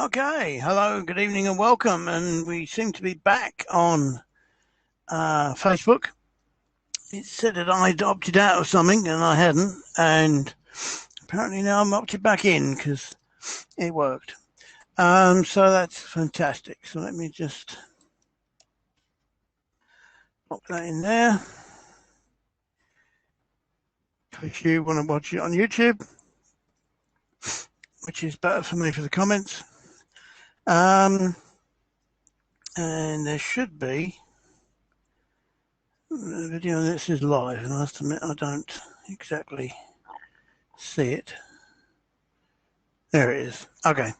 Okay, hello, good evening, and welcome. And we seem to be back on Facebook. It said that I'd opted out of something, and I hadn't. And apparently now I'm opted back in because it worked. So that's fantastic. So let me just pop that in there. If you want to watch it on YouTube, which is better for me for the comments. And there should be the video. This is live, and I have to admit I don't exactly see it. There it is. Okay.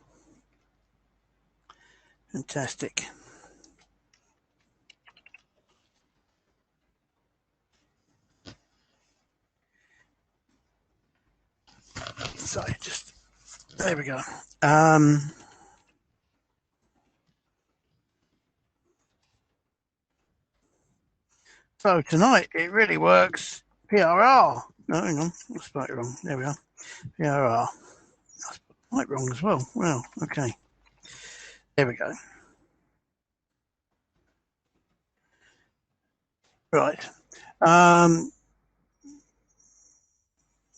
Fantastic. So just there we go. So tonight it really works. PRR. No, hang on. I spelled it wrong. There we are. PRR. I spelled it wrong as well. Well, okay. There we go. Right.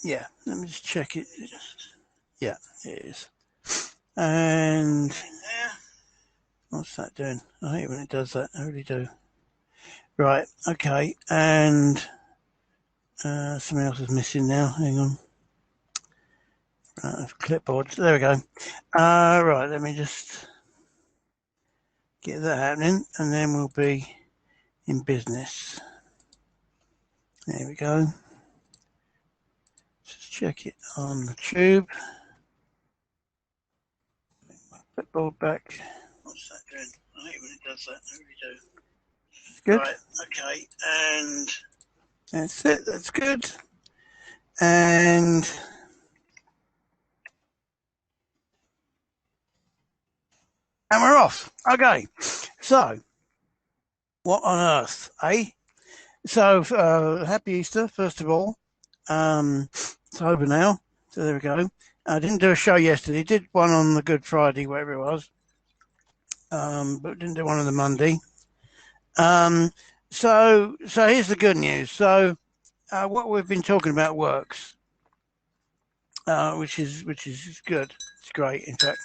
Yeah. Let me just check it. Yeah, it is. And what's that doing? I hate when it does that. I really do. Right. Okay. And something else is missing now. Hang on. Clipboard. There we go. Right. Let me just get that happening, and then we'll be in business. There we go. Just check it on the tube. Bring my clipboard back. What's that doing? I hate when it does that. I really do. Good. Right. Okay. And that's it. That's good. And we're off. Okay. So, what on earth, eh? So, happy Easter, first of all. It's over now. So there we go. I didn't do a show yesterday. Did one on the Good Friday, whatever it was. But didn't do one on the Monday. So here's the good news. So, what we've been talking about works, which is good. It's great, in fact.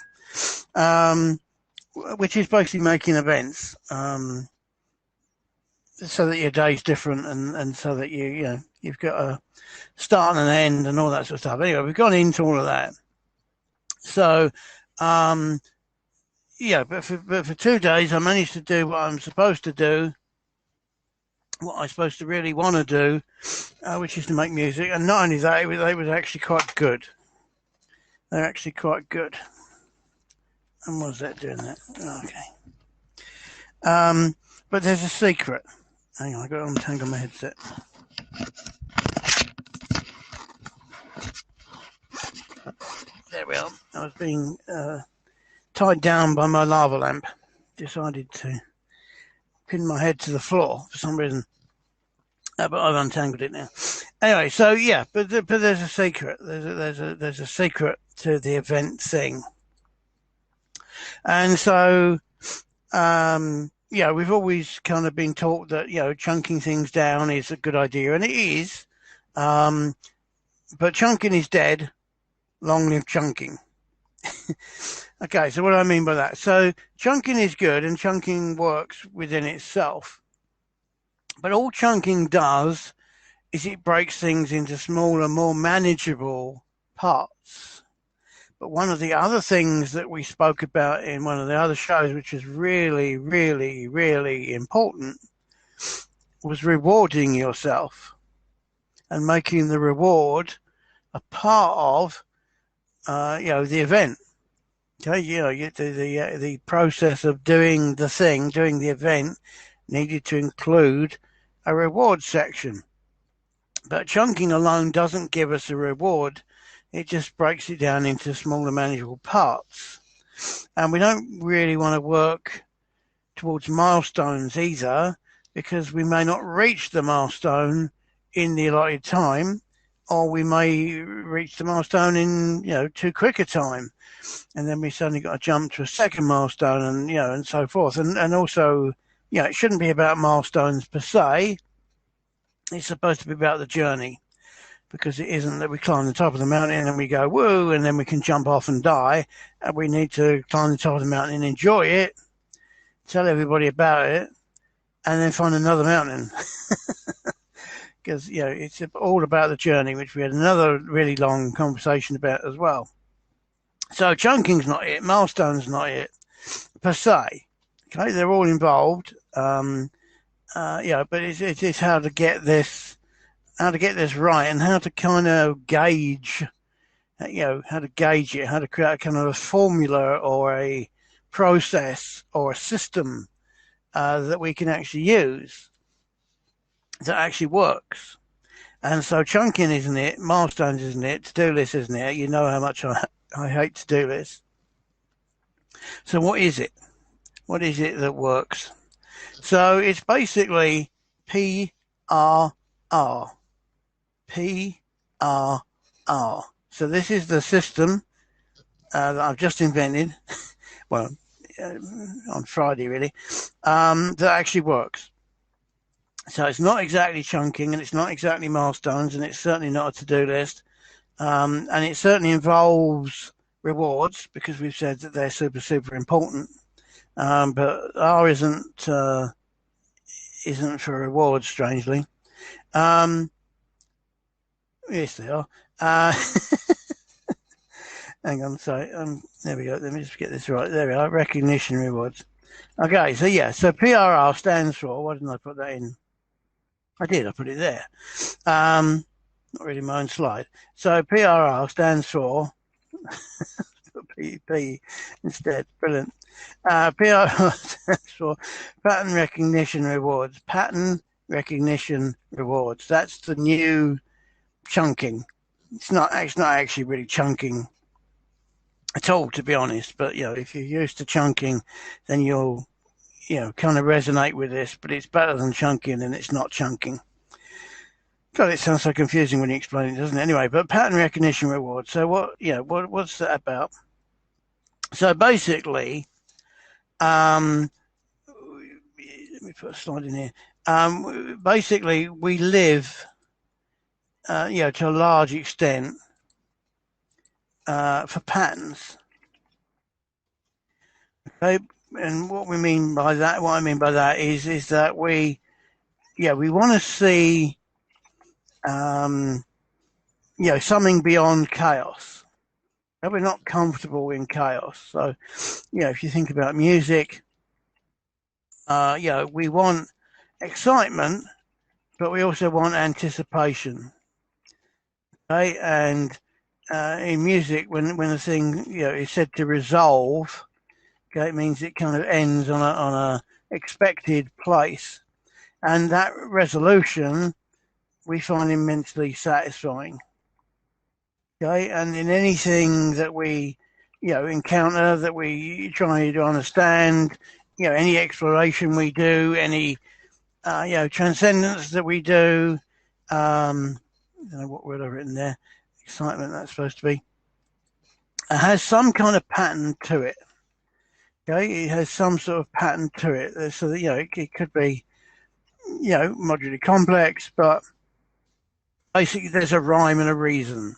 Which is basically making events, so that your day's different, and so that you've got a start and an end and all that sort of stuff. Anyway, we've gone into all of that. So, but for 2 days, I managed to do what I'm supposed to do, what I'm supposed to really want to do, which is to make music. And not only that, it was actually quite good. They're actually quite good. And what's that doing that? Okay. But there's a secret. Hang on, I've got to untangle my headset. There we are. I was being tied down by my lava lamp. Decided to pin my head to the floor for some reason. But I've untangled it now. Anyway, so yeah, but there's a secret. There's a secret to the event thing. And so, we've always kind of been taught that, chunking things down is a good idea, and it is. But chunking is dead. Long live chunking. Okay, so what do I mean by that? So chunking is good, and chunking works within itself. But all chunking does is it breaks things into smaller, more manageable parts. But one of the other things that we spoke about in one of the other shows, which is really, really, really important, was rewarding yourself and making the reward a part of, the event. Okay, the process of doing the thing, doing the event, needed to include a reward section. But chunking alone doesn't give us a reward. It just breaks it down into smaller manageable parts. And we don't really want to work towards milestones either, because we may not reach the milestone in the allotted time, or we may reach the milestone in too quick a time, and then we suddenly got to jump to a second milestone, and so forth. And also, it shouldn't be about milestones per se. It's supposed to be about the journey, because it isn't that we climb the top of the mountain and we go woo, and then we can jump off and die. And we need to climb the top of the mountain and enjoy it, tell everybody about it, and then find another mountain. Because it's all about the journey, which we had another really long conversation about as well. So chunking's not it, milestone's not it per se. Okay, they're all involved. But it's how to get this right, and how to kind of gauge, how to gauge it, how to create a kind of a formula or a process or a system that we can actually use that actually works. And so chunking isn't it, milestones isn't it, to-do list isn't it. You know how much I hate to-do lists. So what is it? What is it that works? So it's basically PRR. PRR. So this is the system that I've just invented. Well, on Friday really, that actually works. So it's not exactly chunking, and it's not exactly milestones, and it's certainly not a to-do list. And it certainly involves rewards, because we've said that they're super, super important. But R isn't for rewards, strangely. Yes, they are. Hang on, sorry. There we go. Let me just get this right. There we are. Recognition rewards. Okay, so PRR stands for, why didn't I put that in? I did, I put it there. Not really my own slide. So PRR stands for P instead. Brilliant. PRR stands for Pattern Recognition Rewards. Pattern Recognition Rewards. That's the new chunking. It's not actually really chunking at all, to be honest. But if you're used to chunking, then you'll kind of resonate with this. But it's better than chunking, and it's not chunking. God, it sounds so confusing when you explain it, doesn't it? Anyway, but pattern recognition reward. So what's that about? So basically, let me put a slide in here. Basically, we live, to a large extent, for patterns. Okay, and what I mean by that is that we want to see, something beyond chaos. We're not comfortable in chaos. So, if you think about music, we want excitement, but we also want anticipation. Okay, and in music, when a thing is said to resolve, okay, it means it kind of ends on a expected place, and that resolution we find immensely satisfying. Okay, and in anything that we encounter, that we try to understand, any exploration we do, any transcendence that we do, I don't know what word I've written there, excitement, that's supposed to be, it has some kind of pattern to it. Okay, it has some sort of pattern to it, so that it could be modularly complex, but basically there's a rhyme and a reason.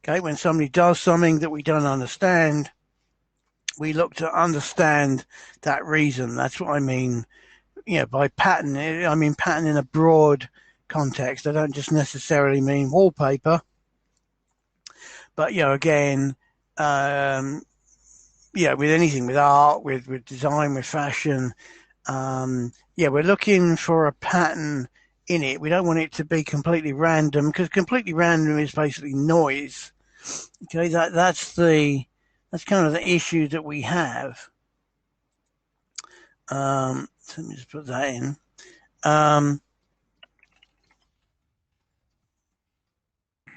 Okay, when somebody does something that we don't understand, we look to understand that reason. That's what I mean, by pattern. I mean pattern in a broad context. I don't just necessarily mean wallpaper, but again, with anything, with art, with design, with fashion, we're looking for a pattern in it. We don't want it to be completely random, because completely random is basically noise. Okay, that's kind of the issue that we have. So let me just put that in.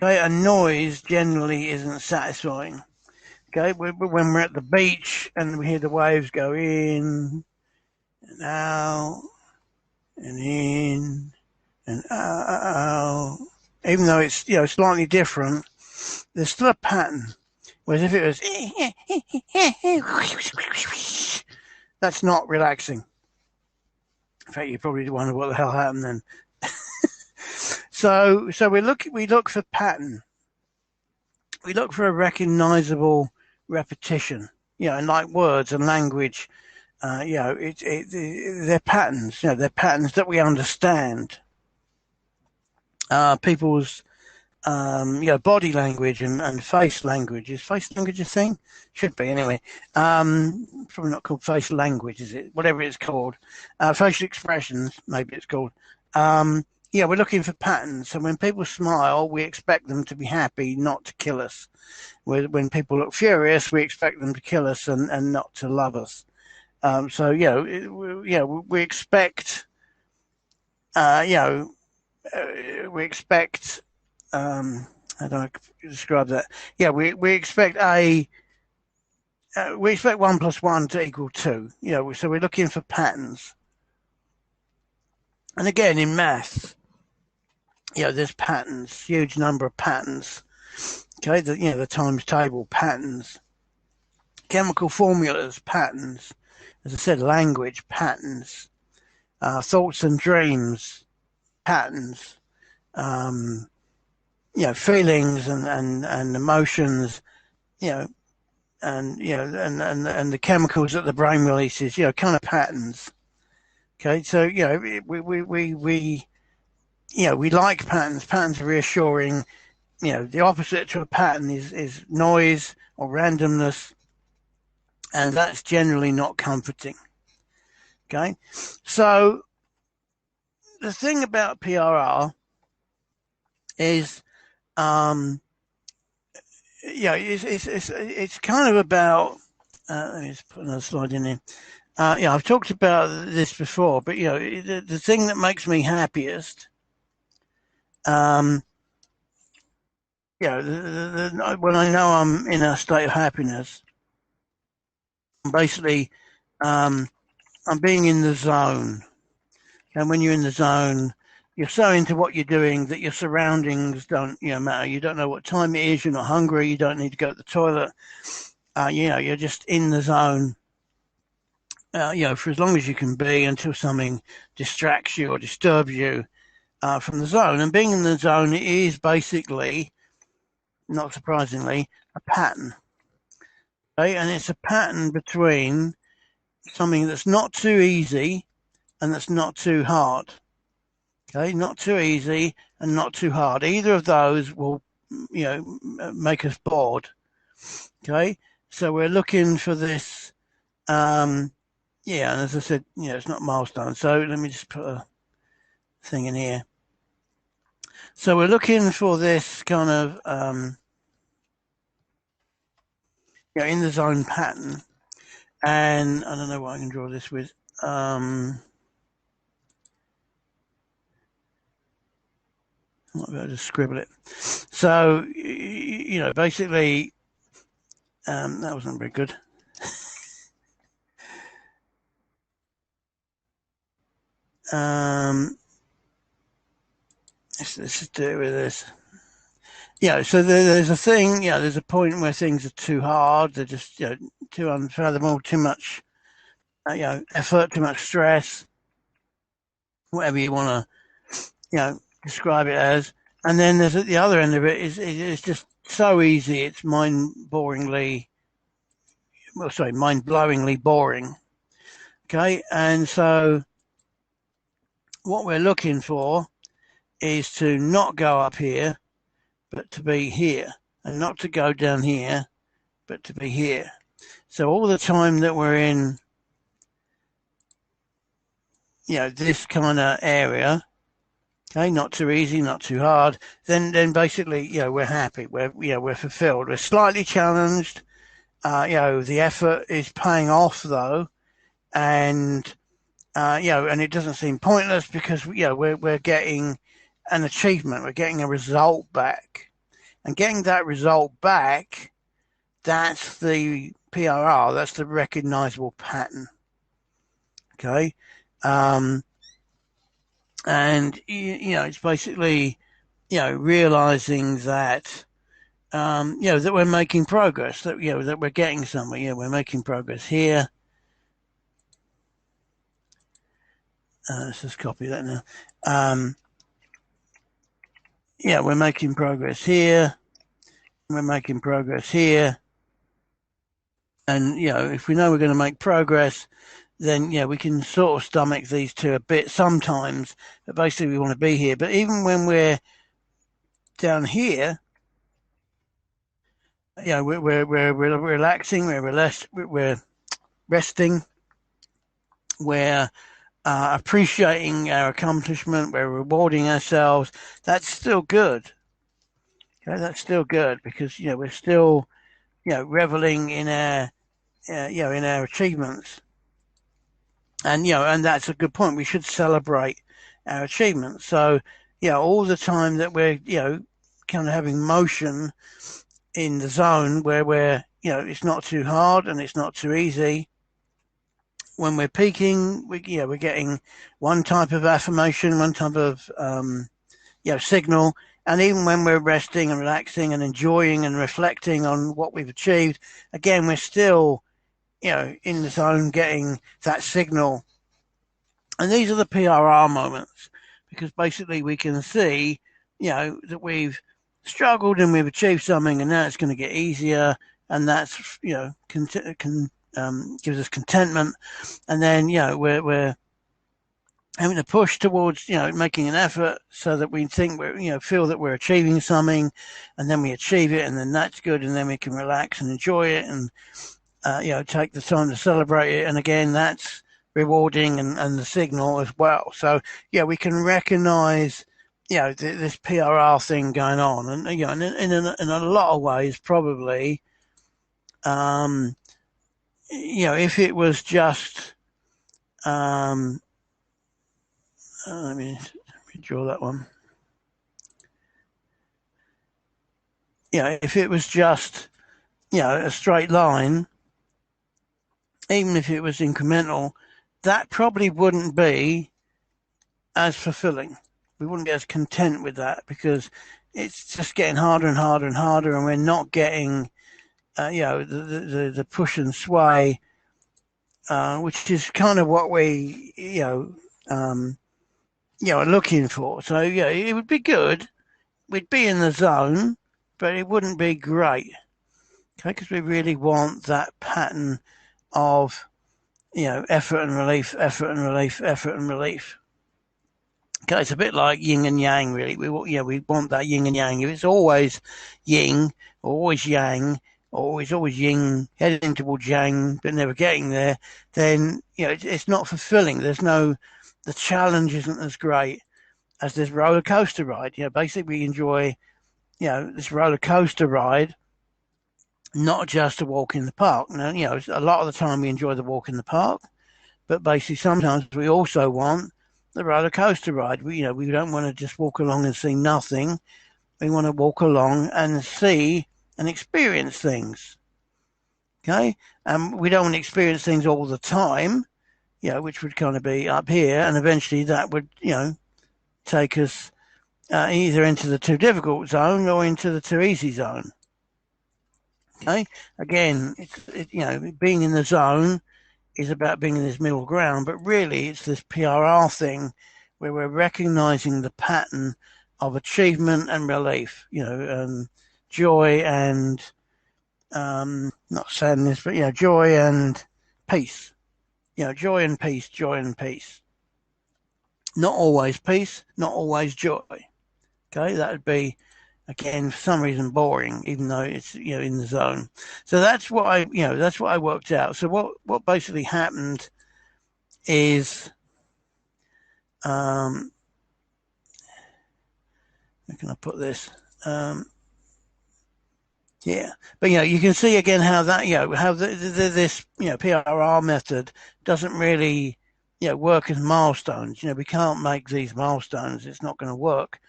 Okay, a noise generally isn't satisfying. Okay, when we're at the beach and we hear the waves go in and out and in and out, even though it's slightly different, there's still a pattern. Whereas if it was that's not relaxing. In fact, you probably wonder what the hell happened then. So we look for pattern. We look for a recognizable repetition. And like words and language, they're patterns. They're patterns that we understand. People's body language and face language. Is face language a thing? Should be anyway. Probably not called face language, is it? Whatever it's called. Facial expressions, maybe it's called. We're looking for patterns. So when people smile, we expect them to be happy, not to kill us. When people look furious, we expect them to kill us and not to love us. We expect, we expect, how do I describe that? We expect we expect 1 + 1 to equal 2. So we're looking for patterns. And again, in maths, there's patterns, huge number of patterns. Okay, the times table, patterns. Chemical formulas, patterns. As I said, language, patterns. Thoughts and dreams, patterns. Feelings and emotions, and the chemicals that the brain releases, kind of patterns. Okay, so we like patterns. Patterns are reassuring. The opposite to a pattern is noise or randomness, and that's generally not comforting. Okay, so the thing about PRR is, it's kind of about. Let me just put another slide in here. I've talked about this before, but the thing that makes me happiest, when I know I'm in a state of happiness, basically, I'm being in the zone. And when you're in the zone, you're so into what you're doing that your surroundings don't matter. You don't know what time it is. You're not hungry. You don't need to go to the toilet. You're just in the zone. For as long as you can be until something distracts you or disturbs you from the zone. And being in the zone is basically, not surprisingly, a pattern. Okay? And it's a pattern between something that's not too easy and that's not too hard. Okay, not too easy and not too hard. Either of those will, make us bored. Okay, so we're looking for this. And as I said, it's not milestone. So let me just put a thing in here. So we're looking for this kind of, in the zone pattern. And I don't know what I can draw this with. I might be able to scribble it. So, basically, that wasn't very good. Let's just do it with this. So there's a thing, there's a point where things are too hard. They're just, too unfathomable, too much, effort, too much stress, whatever you want to, describe it as. And then there's at the other end of it is just so easy. It's mind-blowingly boring. Okay, and so what we're looking for is to not go up here, but to be here, and not to go down here, but to be here. So all the time that we're in, this kind of area, okay, not too easy, not too hard, then basically, we're happy. We're fulfilled. We're slightly challenged. The effort is paying off though, and and it doesn't seem pointless because we're getting an achievement. We're getting a result back, and getting that result back, that's the PRR. That's the recognizable pattern. Okay, and it's basically realizing that, that we're making progress, that, that we're getting somewhere. We're making progress here. Let's just copy that now. We're making progress here. We're making progress here. And, if we know we're going to make progress, then, we can sort of stomach these two a bit sometimes. But basically, we want to be here. But even when we're down here, we're relaxing, we're resting, we're appreciating our accomplishment, we're rewarding ourselves. That's still good. Okay, that's still good because we're still reveling in our in our achievements, and and that's a good point. We should celebrate our achievements. So all the time that we're kind of having motion in the zone where we're it's not too hard and it's not too easy. When we're peaking, we're getting one type of affirmation, one type of signal. And even when we're resting and relaxing and enjoying and reflecting on what we've achieved, again, we're still, in the zone getting that signal. And these are the PRR moments because basically we can see, that we've struggled and we've achieved something and now it's going to get easier. And that's, gives us contentment. And then, we're having to push towards making an effort so that we think we're feel that we're achieving something, and then we achieve it, and then that's good, and then we can relax and enjoy it, and take the time to celebrate it, and again that's rewarding and the signal as well. So we can recognize this PRR thing going on, and in a lot of ways probably if it was just let me draw that one. If it was just, a straight line, even if it was incremental, that probably wouldn't be as fulfilling. We wouldn't be as content with that because it's just getting harder and harder and harder, and we're not getting, the push and sway, which is kind of what we, are looking for. So it would be good. We'd be in the zone, but it wouldn't be great. Okay, because we really want that pattern of effort and relief, effort and relief, effort and relief. Okay, it's a bit like yin and yang, really. We want that yin and yang. If it's always yin, or always yang, or it's always yin heading towards yang, but never getting there, then it's not fulfilling. The challenge isn't as great as this roller coaster ride. Basically we enjoy, this roller coaster ride, not just a walk in the park. Now, a lot of the time we enjoy the walk in the park, but basically sometimes we also want the roller coaster ride. We don't want to just walk along and see nothing. We want to walk along and see and experience things. Okay, and we don't want to experience things all the time. Which would kind of be up here, and eventually that would, take us either into the too difficult zone or into the too easy zone. Okay, again, being in the zone is about being in this middle ground, but really it's this PRR thing where we're recognizing the pattern of achievement and relief, joy and not sadness, but joy and peace. Joy and peace, joy and peace. Not always peace, not always joy. Okay, that would be, again, for some reason boring, even though it's in the zone. So that's what I worked out. So what basically happened is, how can I put this? Yeah, but you can see again how that how this PRR method doesn't really work as milestones. We can't make these milestones. It's not going to work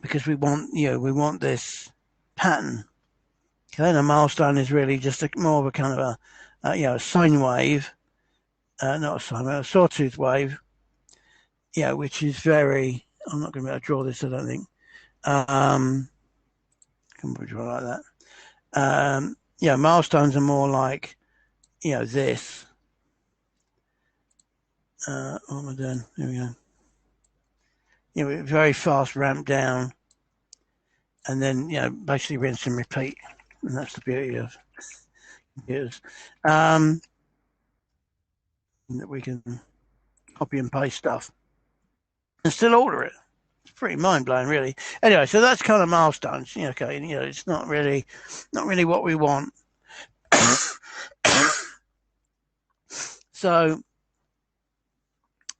because we want this pattern. Okay, and a milestone is really just more of a kind of a sine wave, not a sine wave, a sawtooth wave. Which is very I'm not going to be able to draw this, I don't think. Can we draw like that? Milestones are more like, this. What am I doing? Here we go. Very fast ramp down, and then basically rinse and repeat, and that's the beauty of computers. That we can copy and paste stuff and still order it. It's pretty mind blowing, really. Anyway, so that's kind of milestones. Okay, it's not really what we want. So,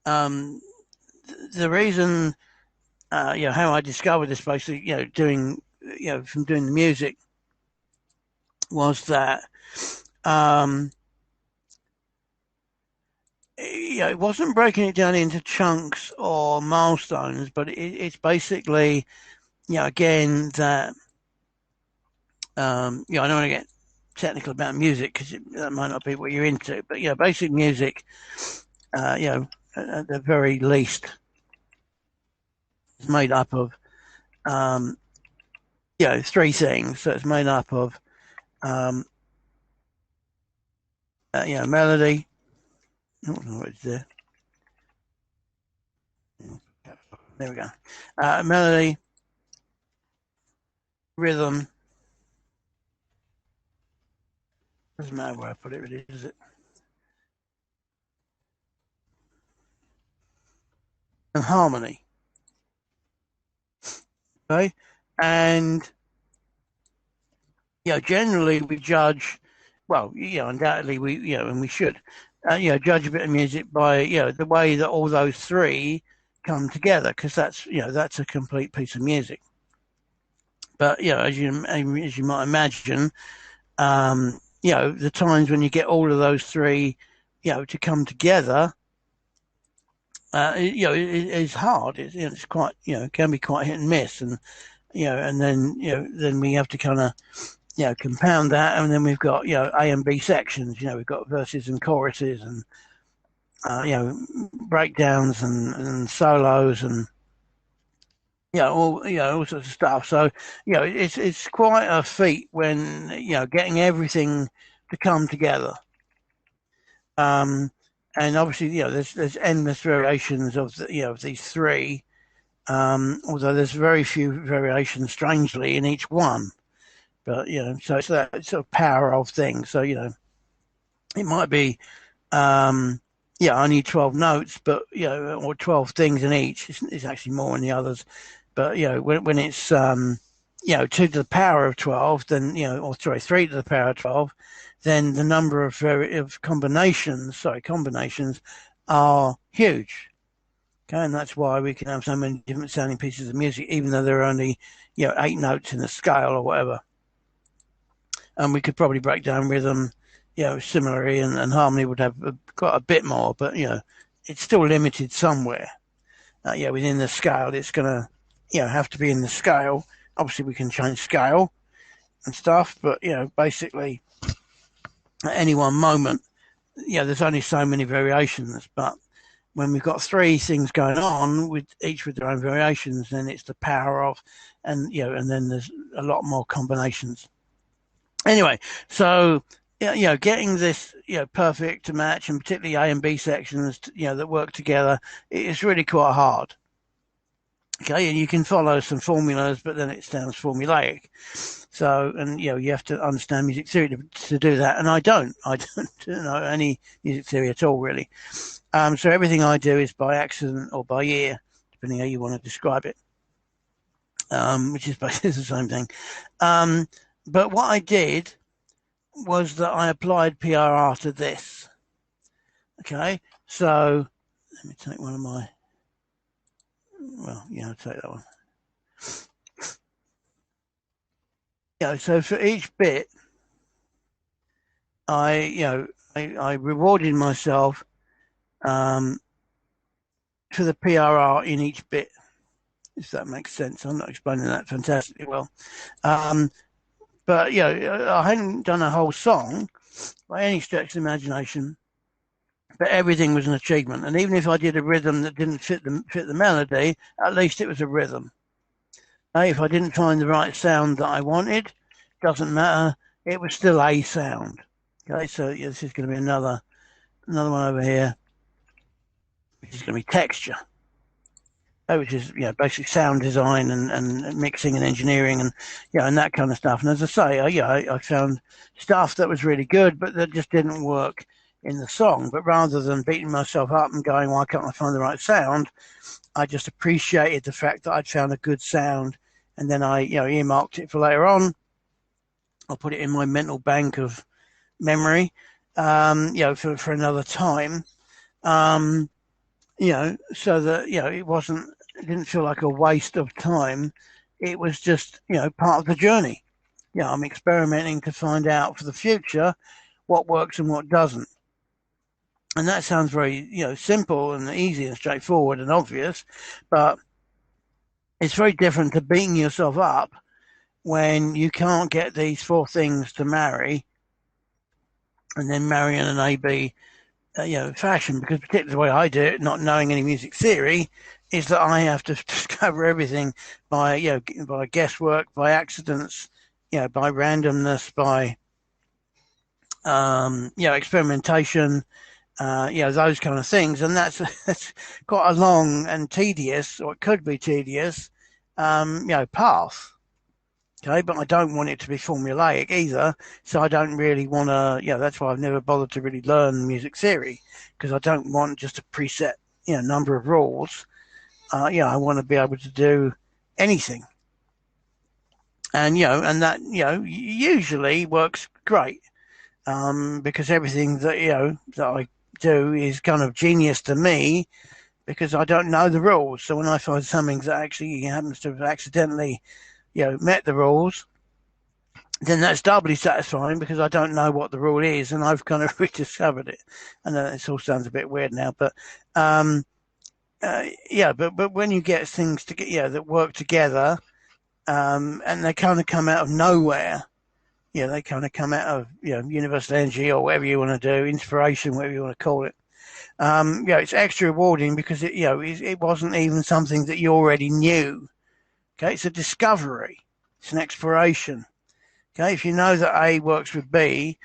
the reason, how I discovered this, basically, doing the music, was that, it wasn't breaking it down into chunks or milestones, but it's basically, again, that, I don't want to get technical about music because that might not be what you're into, but basic music, at the very least, is made up of, three things. So it's made up of, melody. I don't know what it's there. There we go. Melody, rhythm. Doesn't matter where I put it, really, does it? And harmony. Okay, and generally we judge. Well, undoubtedly and we should, judge a bit of music by the way that all those three come together, because that's a complete piece of music. But as you might imagine, the times when you get all of those three, to come together, it's hard. It's quite, it can be quite hit and miss, and and then we have to kind of, compound that, and then we've got A and B sections. We've got verses and choruses, and breakdowns and solos, and all sorts of stuff. So it's quite a feat when getting everything to come together. And obviously, there's endless variations of of these three. Although there's very few variations, strangely, in each one. But so it's that sort of power of things. So it might be only 12 notes, but or 12 things in each. It's actually more in the others. But when it's 2 to the power of 12, then or sorry, 3 to the power of 12, then the number of combinations are huge. Okay, and that's why we can have so many different sounding pieces of music, even though there are only 8 notes in the scale or whatever. And we could probably break down rhythm, similarly, and harmony would have got a bit more, but it's still limited somewhere. Within the scale, it's gonna have to be in the scale. Obviously, we can change scale and stuff, but basically, at any one moment, there's only so many variations. But when we've got three things going on, with each with their own variations, then it's the power of, and and then there's a lot more combinations. Anyway, so getting this perfect to match, and particularly A and B sections, that work together, it's really quite hard. Okay, and you can follow some formulas, but then it sounds formulaic. So, and you have to understand music theory to do that, and I don't know any music theory at all, really. So everything I do is by accident or by ear, depending how you want to describe it, which is basically the same thing. But what I did was that I applied PRR to this. Okay, so let me take one of my. Well, I'll take that one. So for each bit, I rewarded myself for the PRR in each bit, if that makes sense. I'm not explaining that fantastically well. But I hadn't done a whole song by any stretch of the imagination. but everything was an achievement. And even if I did a rhythm that didn't fit the melody, at least it was a rhythm. If I didn't find the right sound that I wanted, doesn't matter. It was still a sound. Okay, so this is going to be another one over here, which is going to be texture, which is basic sound design and mixing and engineering and and that kind of stuff. And as I say, I found stuff that was really good, but that just didn't work in the song. But rather than beating myself up and going, why can't I find the right sound? I just appreciated the fact that I'd found a good sound, and then I earmarked it for later on. I'll put it in my mental bank of memory, for another time. So that it didn't feel like a waste of time. It was just part of the journey. I'm experimenting to find out for the future what works and what doesn't. And that sounds very simple and easy and straightforward and obvious, but it's very different to beating yourself up when you can't get these four things to marry, and then marry in an A-B fashion, because particularly the way I do it, not knowing any music theory, is that I have to discover everything by by guesswork, by accidents, by randomness, by experimentation, those kind of things, and that's quite a long and tedious, or it could be tedious, path. Okay, but I don't want it to be formulaic either, so I don't really want to. That's why I've never bothered to really learn music theory, because I don't want just a preset, number of rules. I want to be able to do anything, and and that usually works great, because everything that that I do is kind of genius to me, because I don't know the rules. So when I find something that actually happens to have accidentally met the rules, then that's doubly satisfying, because I don't know what the rule is and I've kind of rediscovered it. I know this all sounds a bit weird now, but but when you get things to that work together, and they kind of come out of nowhere, they kind of come out of universal energy, or whatever you want to do, inspiration, whatever you want to call it. It's extra rewarding, because it wasn't even something that you already knew. Okay, it's a discovery. It's an exploration. Okay, if you know that A works with B,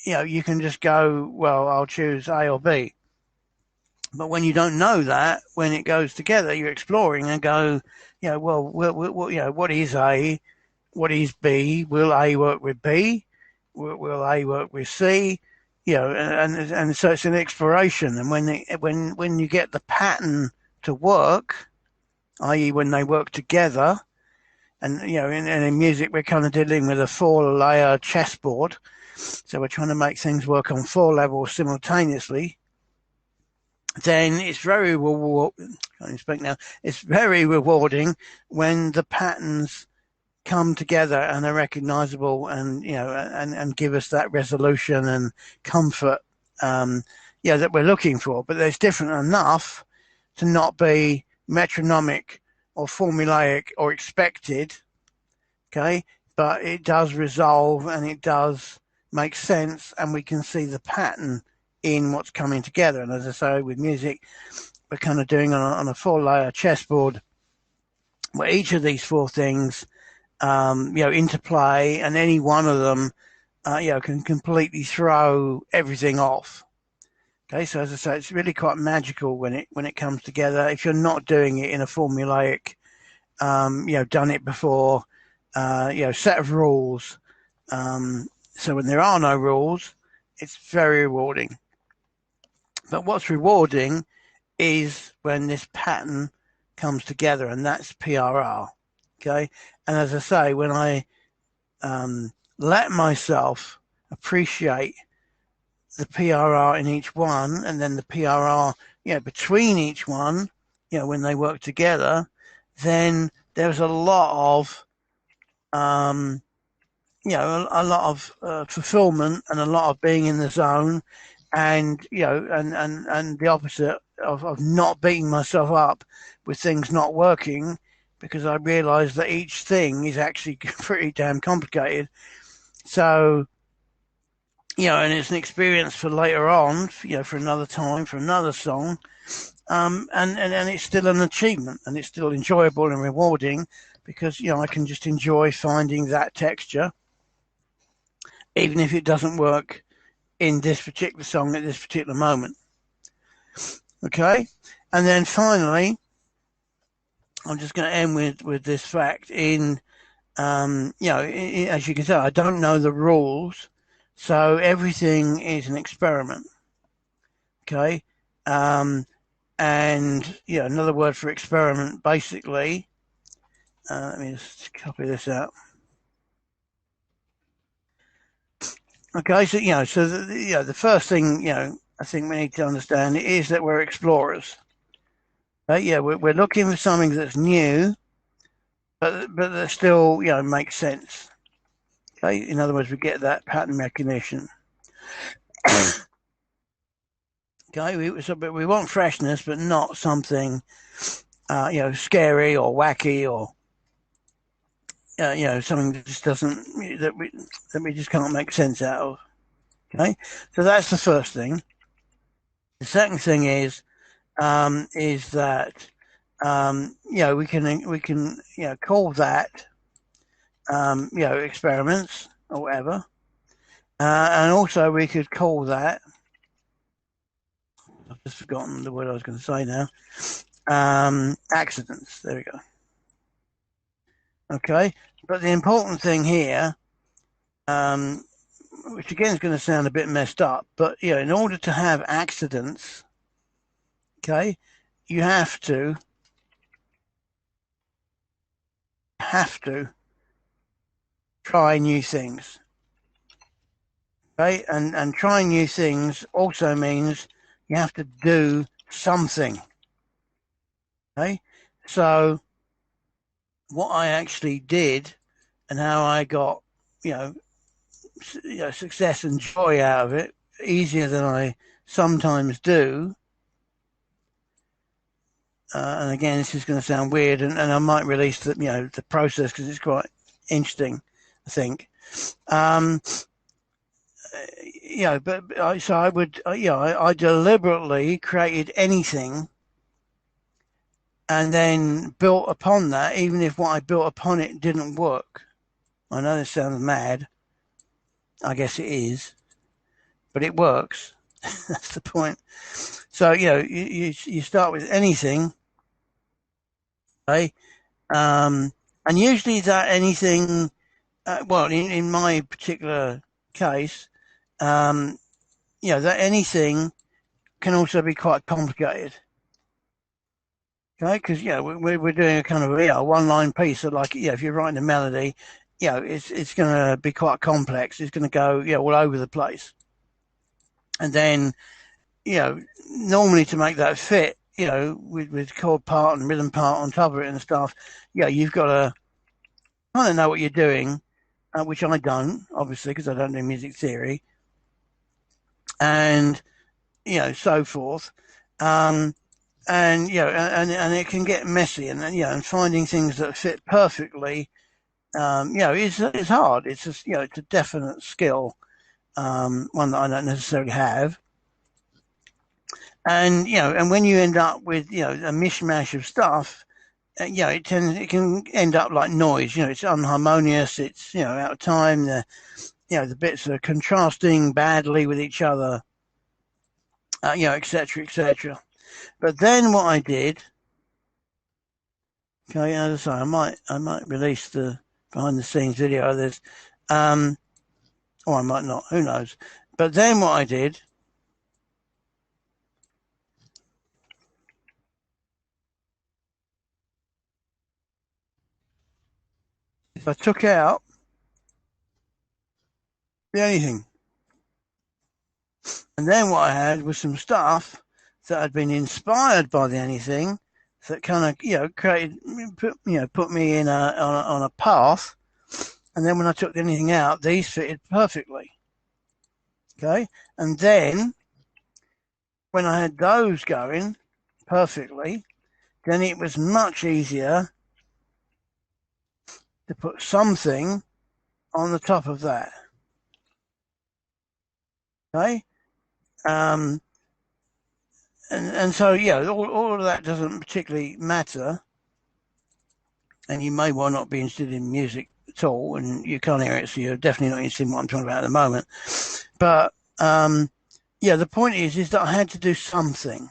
you can just go, well, I'll choose A or B. But when you don't know that, when it goes together, you're exploring and go, well, what is A? What is B? Will A work with B? Will A work with C? And so it's an exploration. And when you get the pattern to work, i.e. when they work together, and in music we're kind of dealing with a 4-layer chessboard, so we're trying to make things work on 4 levels simultaneously, then it's very rewarding. I can't speak now. It's very rewarding when the patterns come together and are recognizable, and and give us that resolution and comfort that we're looking for. But there's different enough to not be metronomic or formulaic or expected, okay, but it does resolve and it does make sense, and we can see the pattern in what's coming together. And as I say, with music, we're kind of doing on a 4-layer chessboard, where each of these 4 things interplay, and any one of them can completely throw everything off. Okay, so as I say, it's really quite magical when it comes together. If you're not doing it in a formulaic, done it before, set of rules. So when there are no rules, it's very rewarding. But what's rewarding is when this pattern comes together, and that's PRR. Okay, and as I say, when I let myself appreciate the PRR in each one, and then the PRR, between each one, when they work together, then there's a lot of, a lot of fulfillment, and a lot of being in the zone, and and the opposite of not beating myself up with things not working, because I realize that each thing is actually pretty damn complicated. So and it's an experience for later on, for another time, for another song. And it's still an achievement, and it's still enjoyable and rewarding because I can just enjoy finding that texture, even if it doesn't work in this particular song at this particular moment. Okay, and then finally, I'm just going to end with this fact. As you can tell, I don't know the rules, so everything is an experiment. Okay, and another word for experiment, basically. Let me just copy this out. Okay, so the first thing I think we need to understand is that we're explorers. Okay, we're looking for something that's new, but that still makes sense. Okay, in other words, we get that pattern recognition. Okay, we want freshness, but not something scary or wacky or something that just doesn't that we just can't make sense out of. Okay, so that's the first thing. The second thing is that we can call that experiments or whatever, and also we could call that. I've just forgotten the word I was going to say now. Accidents. There we go. Okay, but the important thing here, which again is going to sound a bit messed up, but in order to have accidents, okay, you have to try new things. Okay, and trying new things also means you have to do something. Okay, so what I actually did and how I got success and joy out of it easier than I sometimes do. And again, this is going to sound weird, and I might release the process because it's quite interesting, I think. I deliberately created anything and then built upon that, even if what I built upon it didn't work. I know this sounds mad. I guess it is, but it works. That's the point. So you start with anything, okay? And usually that anything, in my particular case, that anything can also be quite complicated. Okay, because we're doing a kind of a one-line piece. So like if you're writing a melody, it's going to be quite complex. It's going to go all over the place, and then normally to make that fit, with chord part and rhythm part on top of it and stuff, you've got to kind of know what you're doing, which I don't, obviously, because I don't do music theory, and so forth. And it can get messy, and finding things that fit perfectly, is hard. It's just it's a definite skill, one that I don't necessarily have. And and when you end up with a mishmash of stuff, it can end up like noise. It's unharmonious. It's out of time. The bits are contrasting badly with each other. Etc. Etc. But then what I did, okay, as I say, I might release the behind the scenes video of this, or I might not. Who knows? But then what I did, is I took out the anything, and then what I had was some stuff that had been inspired by the anything that kind of created put me in on a path, and then when I took anything out, these fitted perfectly. Okay, and then when I had those going perfectly, then it was much easier to put something on the top of that. Okay. Um, and so, yeah, all of that doesn't particularly matter. And you may well not be interested in music at all, and you can't hear it, so you're definitely not interested in what I'm talking about at the moment. But yeah, the point is that I had to do something,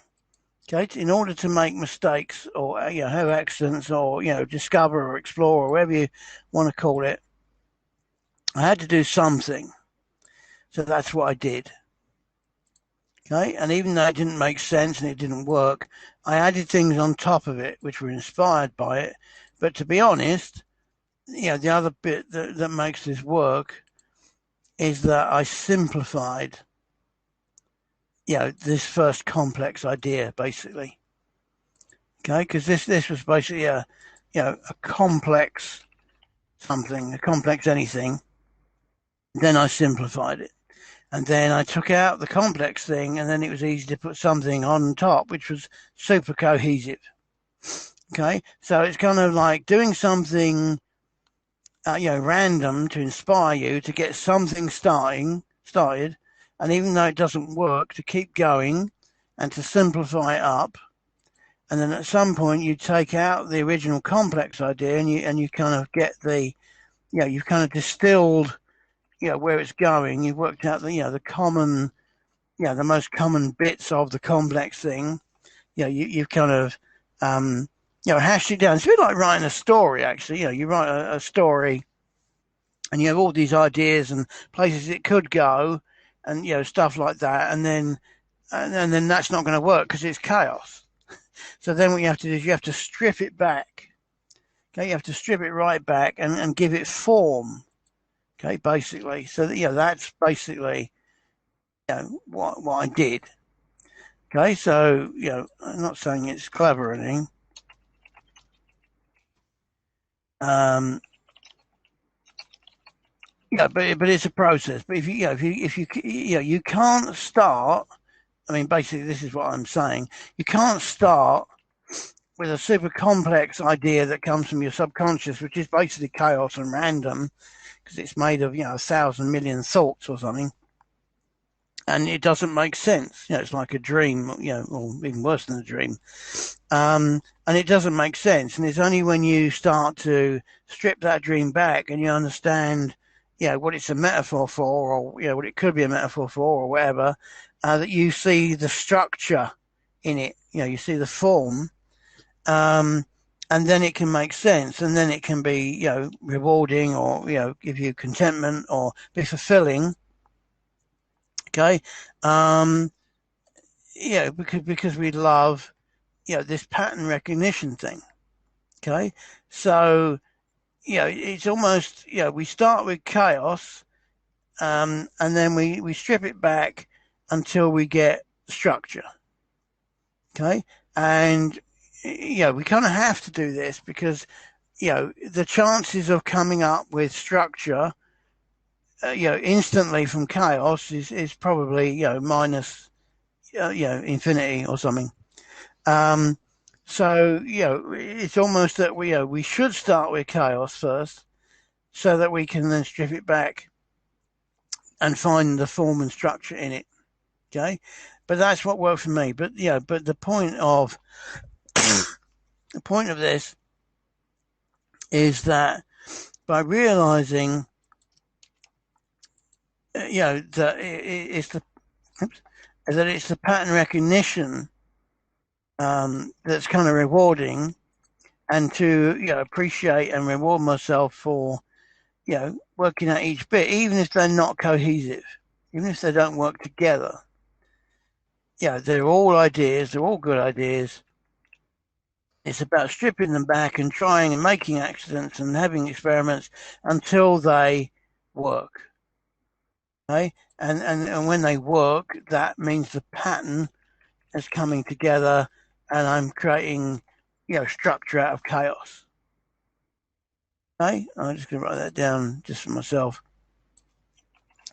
okay, in order to make mistakes or have accidents or discover or explore or whatever you want to call it. I had to do something, so that's what I did. Okay, and even though it didn't make sense and it didn't work, I added things on top of it which were inspired by it. But to be honest, the other bit that makes this work is that I simplified, this first complex idea basically. Okay, because this was basically a complex something, a complex anything. Then I simplified it, and then I took out the complex thing, and then it was easy to put something on top, which was super cohesive. Okay, so it's kind of like doing something random to inspire you to get something started, and even though it doesn't work, to keep going and to simplify it up, and then at some point you take out the original complex idea and you kind of get you've kind of distilled where it's going. You've worked out the common the most common bits of the complex thing. You've kind of hashed it down. It's a bit like writing a story, actually. You write a story, and you have all these ideas and places it could go, and stuff like that, and then that's not going to work because it's chaos. So then what you have to do is you have to strip it back. Okay, you have to strip it right back and give it form. Okay, basically. So that's basically what I did. Okay, so I'm not saying it's clever or anything. But it's a process. But if you can't start. I mean, basically, this is what I'm saying. You can't start with a super complex idea that comes from your subconscious, which is basically chaos and random, because it's made of 1,000 million thoughts or something, and it doesn't make sense. It's like a dream, or even worse than a dream. And it doesn't make sense. And it's only when you start to strip that dream back and you understand, what it's a metaphor for, or what it could be a metaphor for, or whatever, that you see the structure in it. You see the form, and then it can make sense, and then it can be, rewarding, or give you contentment, or be fulfilling. Okay, because we love, this pattern recognition thing. Okay, so it's almost we start with chaos, and then we strip it back until we get structure. Okay, and we kind of have to do this because the chances of coming up with structure instantly from chaos is probably minus infinity or something. So it's almost that we should start with chaos first, so that we can then strip it back and find the form and structure in it. Okay, but that's what worked for me. But but the point of this is that by realizing that it's the pattern recognition that's kind of rewarding, and to appreciate and reward myself for working at each bit, even if they're not cohesive, even if they don't work together. They're all ideas, they're all good ideas. It's about stripping them back and trying and making accidents and having experiments until they work. Okay, and when they work, that means the pattern is coming together, and I'm creating structure out of chaos. Okay, I'm just going to write that down just for myself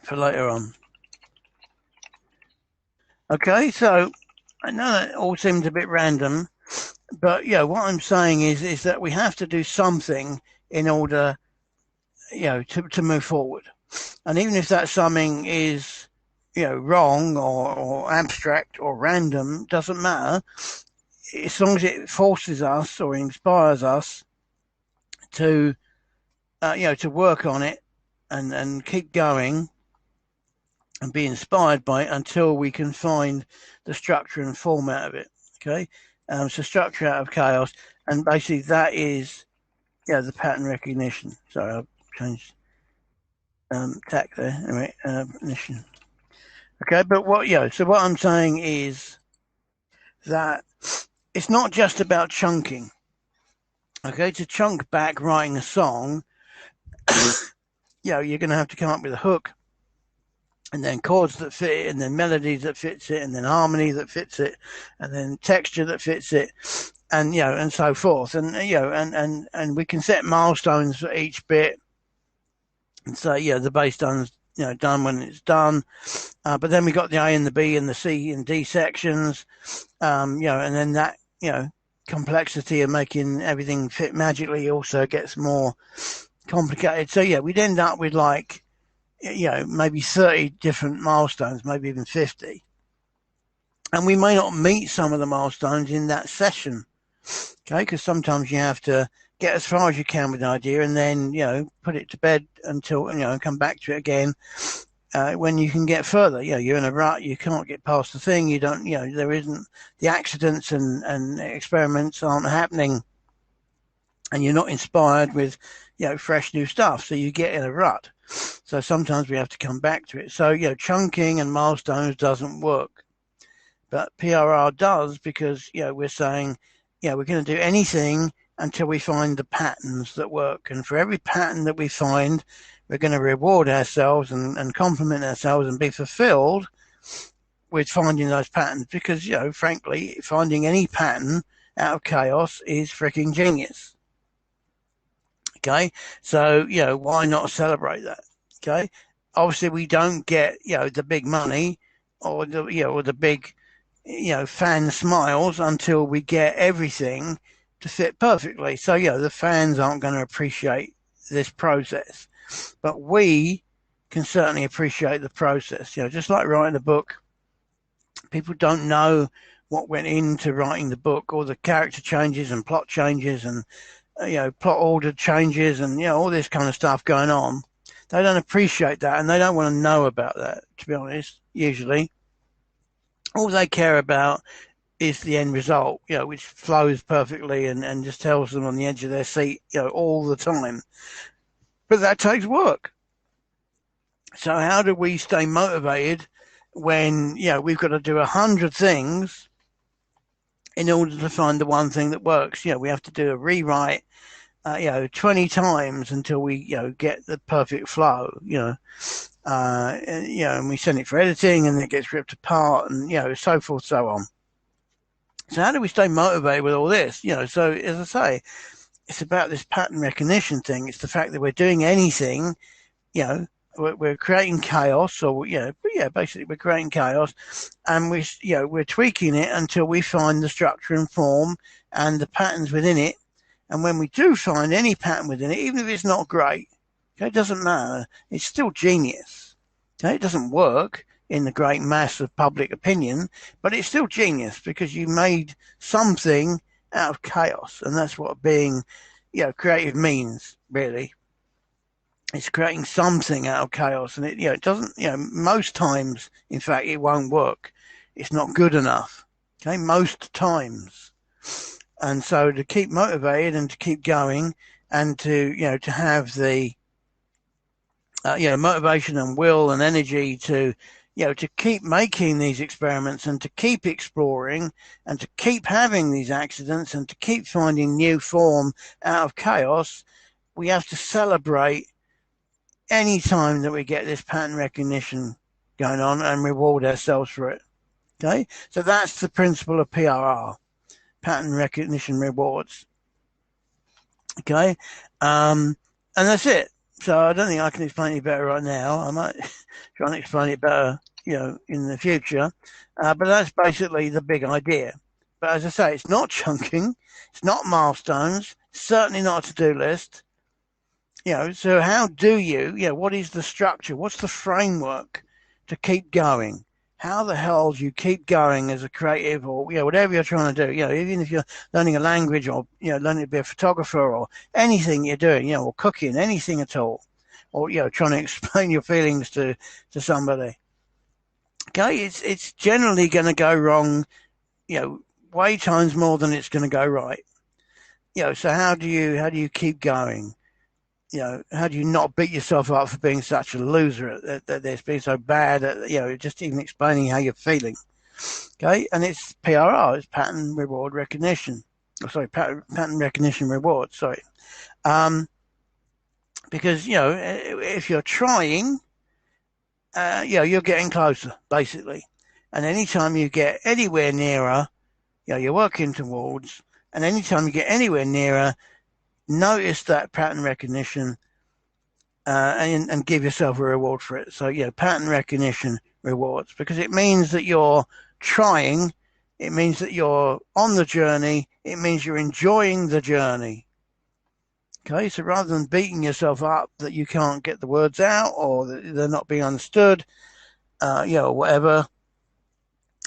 for later on. Okay, so I know that all seems a bit random, but what I'm saying is that we have to do something in order to move forward. And even if that something is wrong or abstract or random, doesn't matter. As long as it forces us or inspires us to, to work on it and keep going and be inspired by it until we can find the structure and form out of it. Okay, so structure out of chaos, and basically that is, the pattern recognition. Sorry, I've changed tack there. Anyway, recognition. Okay, but so what I'm saying is that it's not just about chunking. Okay, to chunk back writing a song, you're going to have to come up with a hook, and then chords that fit it, and then melodies that fits it, and then harmony that fits it, and then texture that fits it, and and so forth. And and we can set milestones for each bit, and say the bass done's done when it's done. But then we got the A and the B and the C and D sections, and then that complexity of making everything fit magically also gets more complicated. So we'd end up with like maybe 30 different milestones, maybe even 50, and we may not meet some of the milestones in that session. Okay, because sometimes you have to get as far as you can with the idea, and then put it to bed until and come back to it again when you can get further. You're in a rut, you can't get past the thing, you don't there isn't, the accidents and experiments aren't happening, and you're not inspired with fresh new stuff, so you get in a rut. So sometimes we have to come back to it. So chunking and milestones doesn't work, but PRR does, because we're saying we're going to do anything until we find the patterns that work. And for every pattern that we find, we're going to reward ourselves and compliment ourselves and be fulfilled with finding those patterns. Because, frankly, finding any pattern out of chaos is freaking genius. Okay, so, why not celebrate that? Okay, obviously we don't get, the big money or the big, fan smiles until we get everything to fit perfectly. So the fans aren't going to appreciate this process, but we can certainly appreciate the process. Just like writing a book, people don't know what went into writing the book, or the character changes and plot changes and plot order changes and all this kind of stuff going on. They don't appreciate that, and they don't want to know about that, to be honest. Usually all they care about is the end result, which flows perfectly and just tells them on the edge of their seat, all the time. But that takes work. So how do we stay motivated when, we've got to do 100 things in order to find the one thing that works? We have to do a rewrite, 20 times until we, get the perfect flow, and we send it for editing, and it gets ripped apart, and, so forth, so on. So how do we stay motivated with all this? So as I say, it's about this pattern recognition thing. It's the fact that we're doing anything, we're creating chaos, or basically we're creating chaos, and we're tweaking it until we find the structure and form and the patterns within it. And when we do find any pattern within it, even if it's not great, it doesn't matter. It's still genius. Okay, it doesn't work in the great mass of public opinion, but it's still genius, because you made something out of chaos, and that's what being, creative means, really. It's creating something out of chaos, and it doesn't, most times, in fact, it won't work. It's not good enough. Okay, most times. And so to keep motivated and to keep going, and to, to have the, motivation and will and energy to, to keep making these experiments and to keep exploring and to keep having these accidents and to keep finding new form out of chaos, we have to celebrate any time that we get this pattern recognition going on and reward ourselves for it. Okay, so that's the principle of PRR, pattern recognition rewards. Okay, and that's it. So I don't think I can explain it better right now. I might try and explain it better, in the future. But that's basically the big idea. But as I say, it's not chunking, it's not milestones, certainly not a to-do list. So how do you, what is the structure? What's the framework to keep going. How the hell do you keep going as a creative, or whatever you're trying to do? Even if you're learning a language, or learning to be a photographer, or anything you're doing, or cooking, anything at all, or trying to explain your feelings to somebody. Okay, it's generally going to go wrong, way times more than it's going to go right. So how do you keep going? How do you not beat yourself up for being such a loser at this, being so bad at, just even explaining how you're feeling? Okay, and it's PRR, it's pattern reward recognition. Oh, sorry, pattern recognition reward. Sorry, because if you're trying, you're getting closer, basically, and anytime you get anywhere nearer, you're working towards, and anytime you get anywhere nearer, notice that pattern recognition and give yourself a reward for it. So, pattern recognition rewards, because it means that you're trying, it means that you're on the journey, it means you're enjoying the journey. Okay, so rather than beating yourself up that you can't get the words out, or that they're not being understood, or whatever,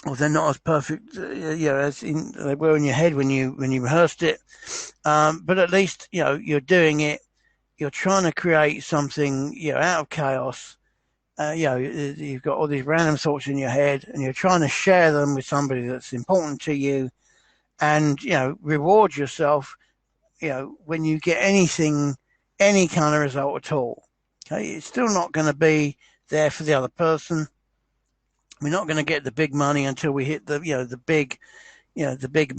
or they're not as perfect, as they were in your head when you rehearsed it. But at least you're doing it. You're trying to create something out of chaos. You've got all these random thoughts in your head, and you're trying to share them with somebody that's important to you, and reward yourself. When you get any kind of result at all. Okay, it's still not going to be there for the other person. We're not going to get the big money until we hit the big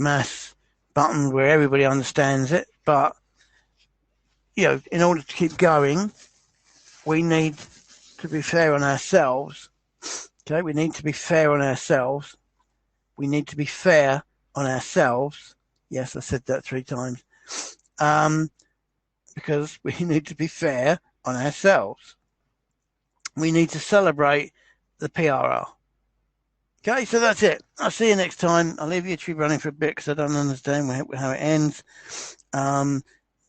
mass button where everybody understands it. But in order to keep going, we need to be fair on ourselves. Okay, we need to be fair on ourselves. We need to be fair on ourselves. Yes, I said that 3 times. Because we need to be fair on ourselves. We need to celebrate the PRR. Okay, so that's it. I'll see you next time. I'll leave YouTube running for a bit because I don't understand how it ends.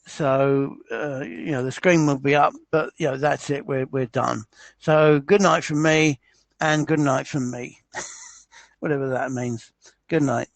So the screen will be up, but that's it. We're done. So good night from me, and good night from me, whatever that means. Good night.